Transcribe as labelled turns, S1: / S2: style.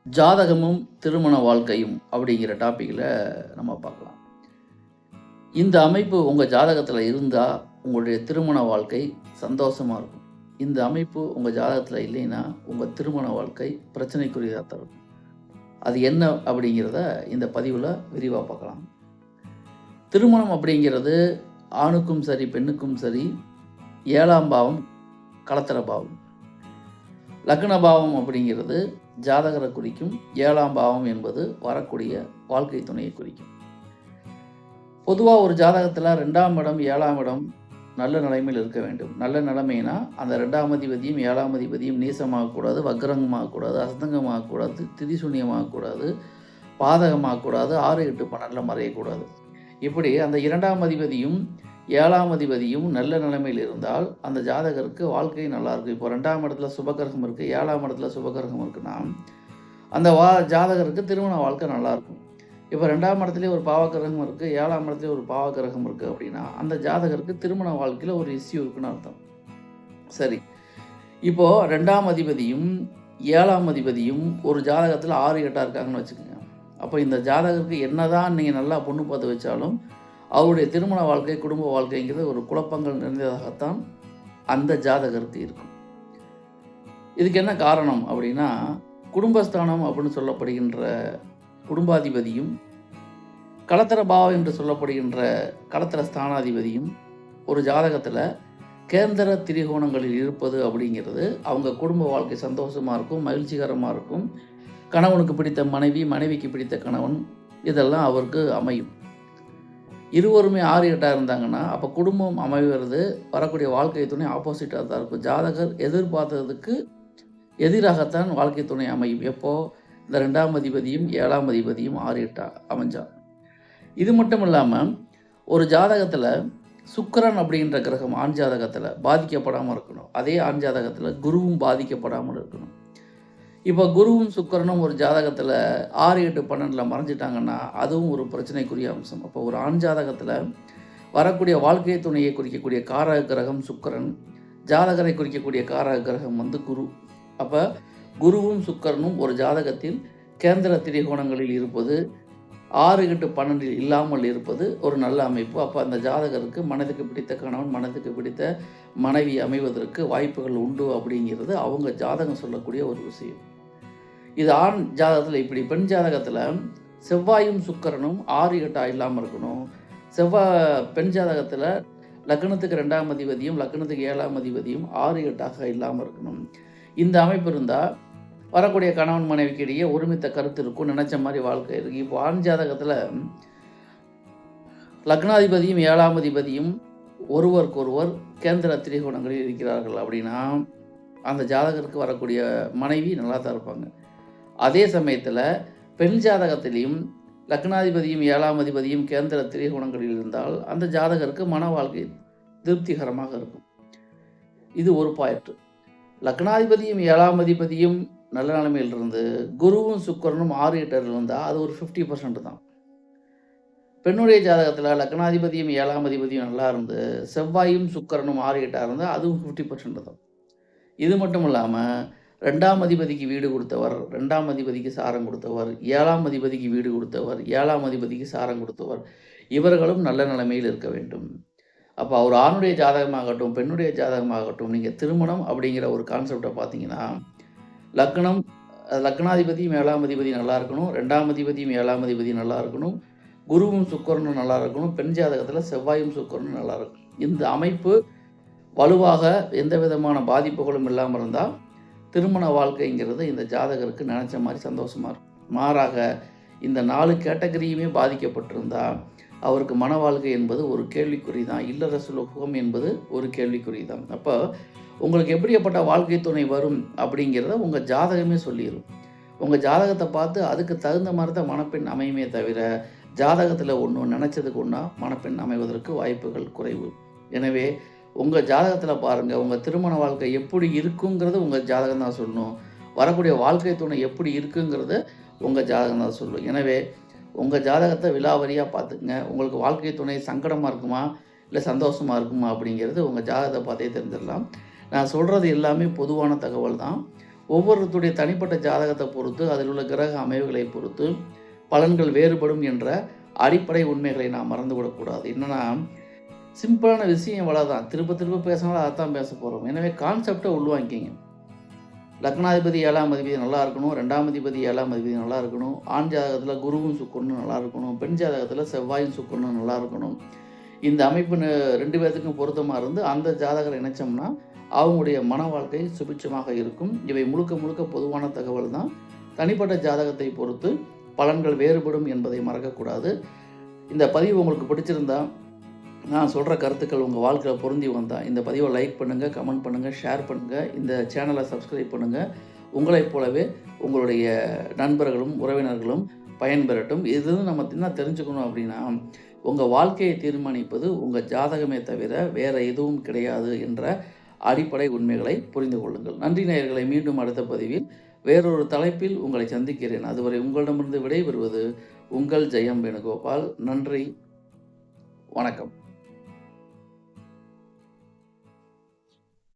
S1: ஜாதகமும் திருமண வாழ்க்கையும் அப்படிங்கிற டாப்பிக்கில் நம்ம பார்க்கலாம். இந்த அமைப்பு உங்கள் ஜாதகத்தில் இருந்தால் உங்களுடைய திருமண வாழ்க்கை சந்தோஷமாக இருக்கும். இந்த அமைப்பு உங்கள் ஜாதகத்தில் இல்லைன்னா உங்கள் திருமண வாழ்க்கை பிரச்சனைக்குரியதாக தரும். அது என்ன அப்படிங்கிறத இந்த பதிவில் விரிவாக பார்க்கலாம். திருமணம் அப்படிங்கிறது ஆணுக்கும் சரி பெண்ணுக்கும் சரி 7ஆம் பாவம் களத்திர பாவம். லக்ன பாவம் அப்படிங்கிறது ஜாதகரை குறிக்கும். 7ஆம் பாவம் என்பது வரக்கூடிய வாழ்க்கை துணையை குறிக்கும். பொதுவாக ஒரு ஜாதகத்தில் 2ஆம் இடம் 7ஆம் இடம் நல்ல நிலைமையில் இருக்க வேண்டும். நல்ல நிலைமைனா அந்த 2ஆம் அதிபதியும் 7ஆம் அதிபதியும் நீசமாகக்கூடாது, வக்ரங்கமாகக்கூடாது, அஸ்தங்கமாகக்கூடாது, திரிசூன்யமாகக்கூடாது, பாதகமாகக்கூடாது, 6, 8, 12 மறையக்கூடாது. இப்படி அந்த 2ஆம் அதிபதியும் 7ஆம் அதிபதியும் நல்ல நிலைமையில் இருந்தால் அந்த ஜாதகருக்கு வாழ்க்கை நல்லாயிருக்கும். இப்போ 2ஆம் இடத்துல சுபகிரகம் இருக்குது, 7ஆம் இடத்துல சுபகிரகம் இருக்குன்னா அந்த ஜாதகருக்கு திருமண வாழ்க்கை நல்லாயிருக்கும். இப்போ 2ஆம் இடத்துலேயே ஒரு பாவகிரகம் இருக்குது, 7ஆம் இடத்துலேயே ஒரு பாவகிரகம் இருக்குது அப்படின்னா அந்த ஜாதகருக்கு திருமண வாழ்க்கையில் ஒரு இஷ்யூ இருக்குன்னு அர்த்தம். சரி, இப்போது 2ஆம் அதிபதியும் 7ஆம் அதிபதியும் ஒரு ஜாதகத்தில் 6, 8 இருக்காங்கன்னு வச்சுக்கோங்க. அப்போ இந்த ஜாதகருக்கு என்னதான் நீங்கள் நல்லா பொண்ணு பார்த்து வச்சாலும் அவருடைய திருமண வாழ்க்கை குடும்ப வாழ்க்கைங்கிறது ஒரு குழப்பங்கள் நிறைந்ததாகத்தான் அந்த ஜாதகருக்கு இருக்கும். இதுக்கு என்ன காரணம் அப்படின்னா, குடும்பஸ்தானம் அப்படின்னு சொல்லப்படுகின்ற குடும்பாதிபதியும் களத்திர பாவம் என்று சொல்லப்படுகின்ற களத்திர ஸ்தானாதிபதியும் ஒரு ஜாதகத்தில் கேந்திர திரிகோணங்களில் இருப்பது அப்படிங்கிறது அவங்க குடும்ப வாழ்க்கை சந்தோஷமாக இருக்கும், மகிழ்ச்சிகரமாக இருக்கும். கணவனுக்கு பிடித்த மனைவி, மனைவிக்கு பிடித்த கணவன், இதெல்லாம் அவருக்கு அமையும். இருவருமே 6, 8 இருந்தாங்கன்னா அப்போ குடும்பம் அமைவது வரக்கூடிய வாழ்க்கை துணை ஆப்போசிட்டாக தான் இருக்கும். ஜாதகர் எதிர்பார்த்ததுக்கு எதிராகத்தான் வாழ்க்கை துணை அமையும். எப்போது இந்த 2ஆம் அதிபதியும் 7ஆம் அதிபதியும் 6, 8 அமைஞ்சா. இது மட்டும் இல்லாமல் ஒரு ஜாதகத்தில் சுக்கிரன் அப்படின்ற கிரகம் ஆண் ஜாதகத்தில் பாதிக்கப்படாமல் இருக்கணும். அதே ஆண் ஜாதகத்தில் குருவும் பாதிக்கப்படாமல் இருக்கணும். இப்போ குருவும் சுக்கிரனும் ஒரு ஜாதகத்தில் 6, 8, 12 மறைஞ்சிட்டாங்கன்னா அதுவும் ஒரு பிரச்சனைக்குரிய அம்சம். அப்போ ஒரு ஆண் ஜாதகத்தில் வரக்கூடிய வாழ்க்கை துணையை குறிக்கக்கூடிய காரக கிரகம் சுக்கிரன், ஜாதகரை குறிக்கக்கூடிய காரக கிரகம் குரு. அப்போ குருவும் சுக்கிரனும் ஒரு ஜாதகத்தில் கேந்திர திரிகோணங்களில் இருப்பது 6, 8, 12 இல்லாமல் இருப்பது ஒரு நல்ல அமைப்பு. அப்போ அந்த ஜாதகருக்கு மனதுக்கு பிடித்த கணவன், மனதுக்கு பிடித்த மனைவி அமைவதற்கு வாய்ப்புகள் உண்டு அப்படிங்கிறது அவங்க ஜாதகம் சொல்லக்கூடிய ஒரு விஷயம். இது ஆண் ஜாதகத்தில் இப்படி. பெண் ஜாதகத்தில் செவ்வாயும் சுக்கிரனும் 6, 8 இல்லாமல் இருக்கணும். பெண் ஜாதகத்தில் லக்னத்துக்கு 2ஆம் அதிபதியும் லக்னத்துக்கு 7ஆம் அதிபதியும் 6, 8 இல்லாமல் இருக்கணும். இந்த அமைப்பு இருந்தால் வரக்கூடிய கணவன் மனைவிக்கு இடையே ஒருமித்த கருத்து இருக்கும், நினைச்ச மாதிரி வாழ்க்கை இருக்குது. இப்போ ஆண் ஜாதகத்தில் லக்னாதிபதியும் 7ஆம் அதிபதியும் ஒருவருக்கொருவர் கேந்திர திரிகோணங்களில் இருக்கிறார்கள் அப்படின்னா அந்த ஜாதகருக்கு வரக்கூடிய மனைவி நல்லா தான் இருப்பாங்க. அதே சமயத்தில் பெண் ஜாதகத்திலையும் லக்னாதிபதியும் 7ஆம் அதிபதியும் கேந்திர திரிகோணங்களில் இருந்தால் அந்த ஜாதகருக்கு மன வாழ்க்கை திருப்திகரமாக இருக்கும். இது ஒரு பாயிண்ட். லக்னாதிபதியும் 7ஆம் அதிபதியும் நல்ல நிலைமையில் இருந்து குருவும் சுக்கிரனும் 6, 8 இருந்தால் அது ஒரு 50% தான். பெண்ணுடைய ஜாதகத்தில் லக்னாதிபதியும் 7ஆம் அதிபதியும் நல்லா இருந்து செவ்வாயும் சுக்கிரனும் 6, 8 இருந்தால் அதுவும் 50% தான். இது மட்டும் இல்லாமல் 2ஆம் அதிபதிக்கு வீடு கொடுத்தவர், 2ஆம் அதிபதிக்கு சாரம் கொடுத்தவர், 7ஆம் அதிபதிக்கு வீடு கொடுத்தவர், 7ஆம் அதிபதிக்கு சாரம் கொடுத்தவர், இவர்களும் நல்ல நிலைமையில் இருக்க வேண்டும். அப்போ அவர் ஆணுடைய ஜாதகமாகட்டும் பெண்ணுடைய ஜாதகமாகட்டும் நீங்கள் திருமணம் அப்படிங்கிற ஒரு கான்செப்டை பார்த்தீங்கன்னா லக்னாதிபதியும் 7ஆம் அதிபதி நல்லா இருக்கணும், 2ஆம் அதிபதியும் 7ஆம் அதிபதி நல்லா இருக்கணும், குருவும் சுக்கிரனும் நல்லா இருக்கணும், பெண் ஜாதகத்தில் செவ்வாயும் சுக்கிரனும் நல்லா இருக்கணும். இந்த அமைப்பு வலுவாக எந்த விதமான பாதிப்புகளும் இல்லாமல் இருந்தால் திருமண வாழ்க்கைங்கிறது இந்த ஜாதகருக்கு நினச்ச மாதிரி சந்தோஷமாக இருக்கும். மாறாக இந்த 4 கேட்டகரியுமே பாதிக்கப்பட்டிருந்தால் அவருக்கு மன வாழ்க்கை என்பது ஒரு கேள்விக்குறி தான். இல்லற சுலபம் என்பது ஒரு கேள்விக்குறி தான். அப்போ உங்களுக்கு எப்படிப்பட்ட வாழ்க்கை துணை வரும் அப்படிங்கிறத உங்கள் ஜாதகமே சொல்லிடும். உங்கள் ஜாதகத்தை பார்த்து அதுக்கு தகுந்த மாதிரி தான் மணப்பெண் அமையுமே தவிர ஜாதகத்தில் ஒன்று நினச்சதுக்கு ஒன்றா மணப்பெண் அமைவதற்கு வாய்ப்புகள் குறைவு. எனவே உங்கள் ஜாதகத்தில் பாருங்கள், உங்கள் திருமண வாழ்க்கை எப்படி இருக்குங்கிறது உங்கள் ஜாதகம் தான் சொல்லணும். வரக்கூடிய வாழ்க்கை துணை எப்படி இருக்குங்கிறத உங்கள் ஜாதகம் தான் சொல்லும். எனவே உங்கள் ஜாதகத்தை விலாவரியாக பார்த்துக்குங்க. உங்களுக்கு வாழ்க்கை துணை சங்கடமாக இருக்குமா இல்லை சந்தோஷமாக இருக்குமா அப்படிங்கிறது உங்கள் ஜாதகத்தை பார்த்தே தெரிஞ்சிடலாம். நான் சொல்கிறது எல்லாமே பொதுவான தகவல் தான். ஒவ்வொருத்தருடைய தனிப்பட்ட ஜாதகத்தை பொறுத்து, அதில் உள்ள கிரக அமைவுகளை பொறுத்து பலன்கள் வேறுபடும் என்ற அடிப்படை உண்மைகளை நாம் மறந்துவிடக்கூடாது. என்னன்னா, சிம்பிளான விஷயம் இவ்வளோதான். திரும்ப திரும்ப பேசினாலும் அதைத்தான் பேச போகிறோம். எனவே கான்செப்டை உள்வாங்கிக்கிங்க. லக்னாதிபதி 7ஆம் அதிபதி நல்லா இருக்கணும். 2ஆம் அதிபதி 7ஆம் அதிபதி நல்லா இருக்கணும். ஆண் ஜாதகத்தில் குருவும் சுக்கிரனும் நல்லா இருக்கணும். பெண் ஜாதகத்தில் செவ்வாயும் சுக்கிரனும் நல்லா இருக்கணும். இந்த அமைப்பு 2 பேர்த்துக்கும் பொருத்தமாக இருந்து அந்த ஜாதகரை இணைச்சோம்னா அவங்களுடைய மன வாழ்க்கை சுபிட்சமாக இருக்கும். இவை முழுக்க முழுக்க பொதுவான தகவல் தான். தனிப்பட்ட ஜாதகத்தை பொறுத்து பலன்கள் வேறுபடும் என்பதை மறக்கக்கூடாது. இந்த பதிவு உங்களுக்கு பிடிச்சிருந்தா, நான் சொல்கிற கருத்துக்கள் உங்கள் வாழ்க்கையில் பொருந்தி வந்தால் இந்த பதிவை லைக் பண்ணுங்கள், கமெண்ட் பண்ணுங்கள், ஷேர் பண்ணுங்கள். இந்த சேனலை சப்ஸ்கிரைப் பண்ணுங்கள். உங்களைப் போலவே உங்களுடைய நண்பர்களும் உறவினர்களும் பயன்பெறட்டும். இது நம்ம என்ன தெரிஞ்சுக்கணும் அப்படின்னா, உங்கள் வாழ்க்கையை தீர்மானிப்பது உங்கள் ஜாதகமே தவிர வேறு எதுவும் கிடையாது என்ற அடிப்படை உண்மைகளை புரிந்து கொள்ளுங்கள். நன்றி நேயர்களை. மீண்டும் அடுத்த பதிவில் வேறொரு தலைப்பில் உங்களை சந்திக்கிறேன். அதுவரை உங்களிடமிருந்து விடைபெறுவது உங்கள் ஜெயம் வேணுகோபால். நன்றி, வணக்கம்.